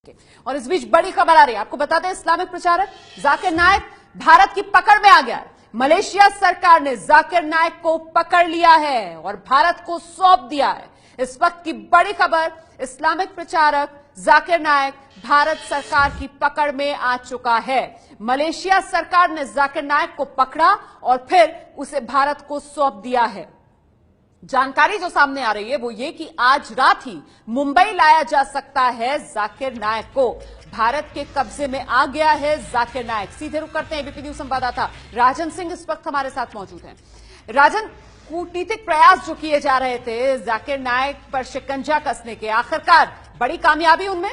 के। और इस बीच बड़ी खबर आ रही है, आपको बताते हैं इस्लामिक प्रचारक जाकिर नायक भारत की पकड़ में आ गया है। मलेशिया सरकार ने जाकिर नायक को पकड़ लिया है और भारत को सौंप दिया है। इस वक्त की बड़ी खबर, इस्लामिक प्रचारक जाकिर नायक भारत सरकार की पकड़ में आ चुका है। मलेशिया सरकार ने जाकिर नायक को पकड़ा और फिर उसे भारत को सौंप दिया है। जानकारी जो सामने आ रही है वो ये कि आज रात ही मुंबई लाया जा सकता है जाकिर नायक को। भारत के कब्जे में आ गया है जाकिर नायक। सीधे रुक करते हैं एबीपी न्यूज संवाददाता राजन सिंह इस वक्त हमारे साथ मौजूद हैं। राजन, कूटनीतिक प्रयास जो किए जा रहे थे जाकिर नायक पर शिकंजा कसने के, आखिरकार बड़ी कामयाबी उनमें?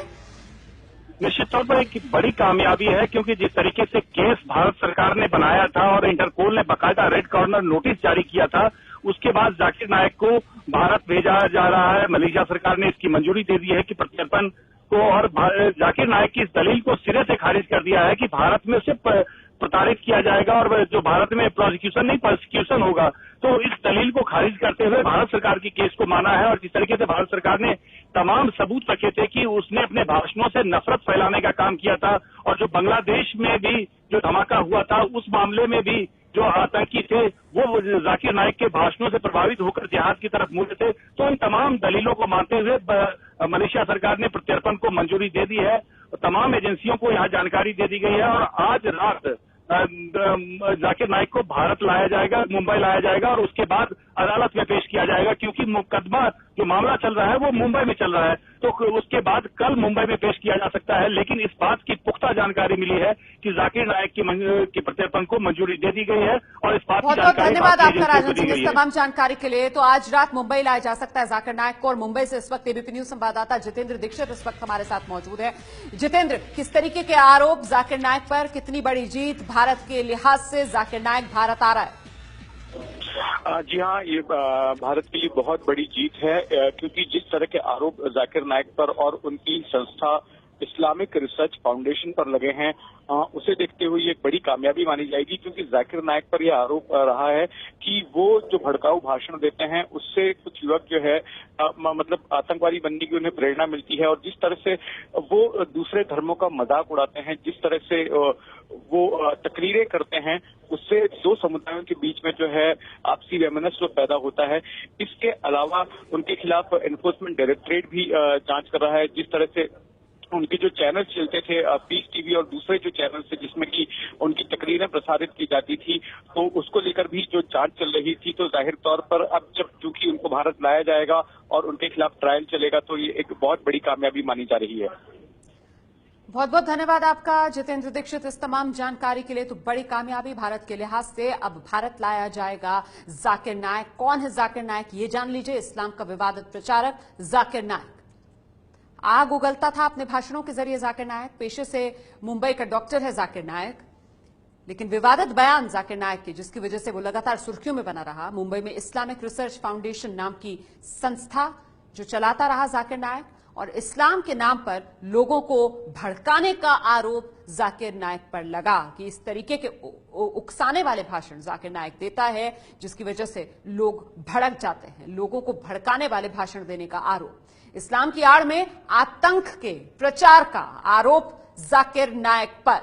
निश्चित तौर पर एक बड़ी कामयाबी है, क्योंकि जिस तरीके से केस भारत सरकार ने बनाया था और इंटरपोल ने बाकायदा रेड कॉर्नर नोटिस जारी किया था, उसके बाद जाकिर नायक को भारत भेजा जा रहा है। मलेशिया सरकार ने इसकी मंजूरी दे दी है कि प्रत्यर्पण को, और जाकिर नायक की इस दलील को सिरे से खारिज कर दिया है कि भारत में उसे प्रताड़ित किया जाएगा और जो भारत में प्रोसिक्यूशन नहीं प्रोसिक्यूशन होगा। तो इस दलील को खारिज करते हुए भारत सरकार की केस को माना है। और जिस तरीके से भारत सरकार ने तमाम सबूत रखे थे कि उसने अपने भाषणों से नफरत फैलाने का काम किया था, और जो बांग्लादेश में भी जो धमाका हुआ था उस मामले में भी जो आतंकी थे वो जाकिर नायक के भाषणों से प्रभावित होकर जिहाद की तरफ मुड़े थे। तो इन तमाम दलीलों को मानते हुए मलेशिया सरकार ने प्रत्यर्पण को मंजूरी दे दी है। तमाम एजेंसियों को यहाँ जानकारी दे दी गई है और आज रात जाकिर नायक को भारत लाया जाएगा, मुंबई लाया जाएगा और उसके बाद अदालत में पेश किया जाएगा, क्योंकि मुकदमा जो मामला चल रहा है वो मुंबई में चल रहा है। तो उसके बाद कल मुंबई में पेश किया जा सकता है। लेकिन इस बात की पुख्ता जानकारी मिली है कि जाकिर नायक की प्रत्यर्पण को मंजूरी दे दी गई है और इस बात की जानकारी धन्यवाद आपका राजन सिंह इस तमाम जानकारी के लिए। तो आज रात मुंबई लाया जा सकता है जाकिर नायक को, और मुंबई से इस वक्त एबीपी न्यूज संवाददाता जितेंद्र दीक्षित इस वक्त हमारे साथ मौजूद है। जितेंद्र, किस तरीके के आरोप जाकिर नायक पर, कितनी बड़ी जीत भारत के लिहाज से जाकिर नायक भारत आ रहा है? जी हाँ, ये भारत के लिए बहुत बड़ी जीत है, क्योंकि जिस तरह के आरोप जाकिर नायक पर और उनकी संस्था इस्लामिक रिसर्च फाउंडेशन पर लगे हैं, उसे देखते हुए ये एक बड़ी कामयाबी मानी जाएगी। क्योंकि जाकिर नायक पर यह आरोप रहा है कि वो जो भड़काऊ भाषण देते हैं उससे कुछ युवक जो है मतलब आतंकवादी बनने की उन्हें प्रेरणा मिलती है, और जिस तरह से वो दूसरे धर्मों का मजाक उड़ाते हैं, जिस तरह से वो तकरीरें करते हैं, उससे दो समुदायों के बीच में जो है आपसी वैमनस्य पैदा होता है। इसके अलावा उनके खिलाफ एनफोर्समेंट डायरेक्टरेट भी जांच कर रहा है। जिस तरह से उनके जो चैनल चलते थे पीस टीवी और दूसरे जो चैनल थे जिसमें कि उनकी तकरीरें प्रसारित की जाती थी, तो उसको लेकर भी जो जांच चल रही थी। तो जाहिर तौर पर अब जब चूंकि उनको भारत लाया जाएगा और उनके खिलाफ ट्रायल चलेगा, तो ये एक बहुत बड़ी कामयाबी मानी जा रही है। बहुत बहुत धन्यवाद आपका जितेंद्र दीक्षित इस तमाम जानकारी के लिए। तो बड़ी कामयाबी भारत के लिहाज से, अब भारत लाया जाएगा जाकिर नायक। कौन है जाकिर नायक ये जान लीजिए। इस्लाम का विवादित प्रचारक जाकिर नायक आग उगलता था अपने भाषणों के जरिए जाकिर नायक। पेशे से मुंबई का डॉक्टर है जाकिर नायक, लेकिन विवादित बयान जाकिर नायक के, जिसकी वजह से वो लगातार सुर्खियों में बना रहा। मुंबई में इस्लामिक रिसर्च फाउंडेशन नाम की संस्था जो चलाता रहा जाकिर नायक, और इस्लाम के नाम पर लोगों को भड़काने का आरोप जाकिर नायक पर लगा कि इस तरीके के उकसाने वाले भाषण जाकिर नायक देता है, जिसकी वजह से लोग भड़क जाते हैं। लोगों को भड़काने वाले भाषण देने का आरोप, इस्लाम की आड़ में आतंक के प्रचार का आरोप जाकिर नायक पर।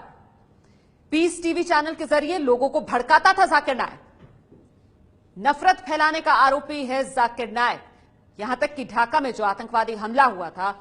पीस टीवी चैनल के जरिए लोगों को भड़काता था जाकिर नायक। नफरत फैलाने का आरोपी है जाकिर नायक। यहां तक कि ढाका में जो आतंकवादी हमला हुआ था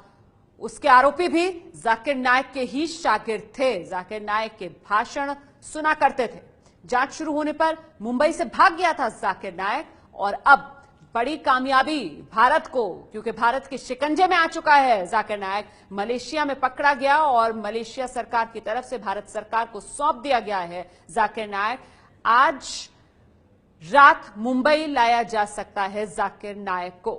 उसके आरोपी भी जाकिर नायक के ही शागिर्द थे। जाकिर नायक के भाषण सुना करते थे। जांच शुरू होने पर मुंबई से भाग गया था जाकिर नायक, और अब बड़ी कामयाबी भारत को, क्योंकि भारत के शिकंजे में आ चुका है जाकिर नायक। मलेशिया में पकड़ा गया और मलेशिया सरकार की तरफ से भारत सरकार को सौंप दिया गया है जाकिर नायक। आज रात मुंबई लाया जा सकता है जाकिर नायक को।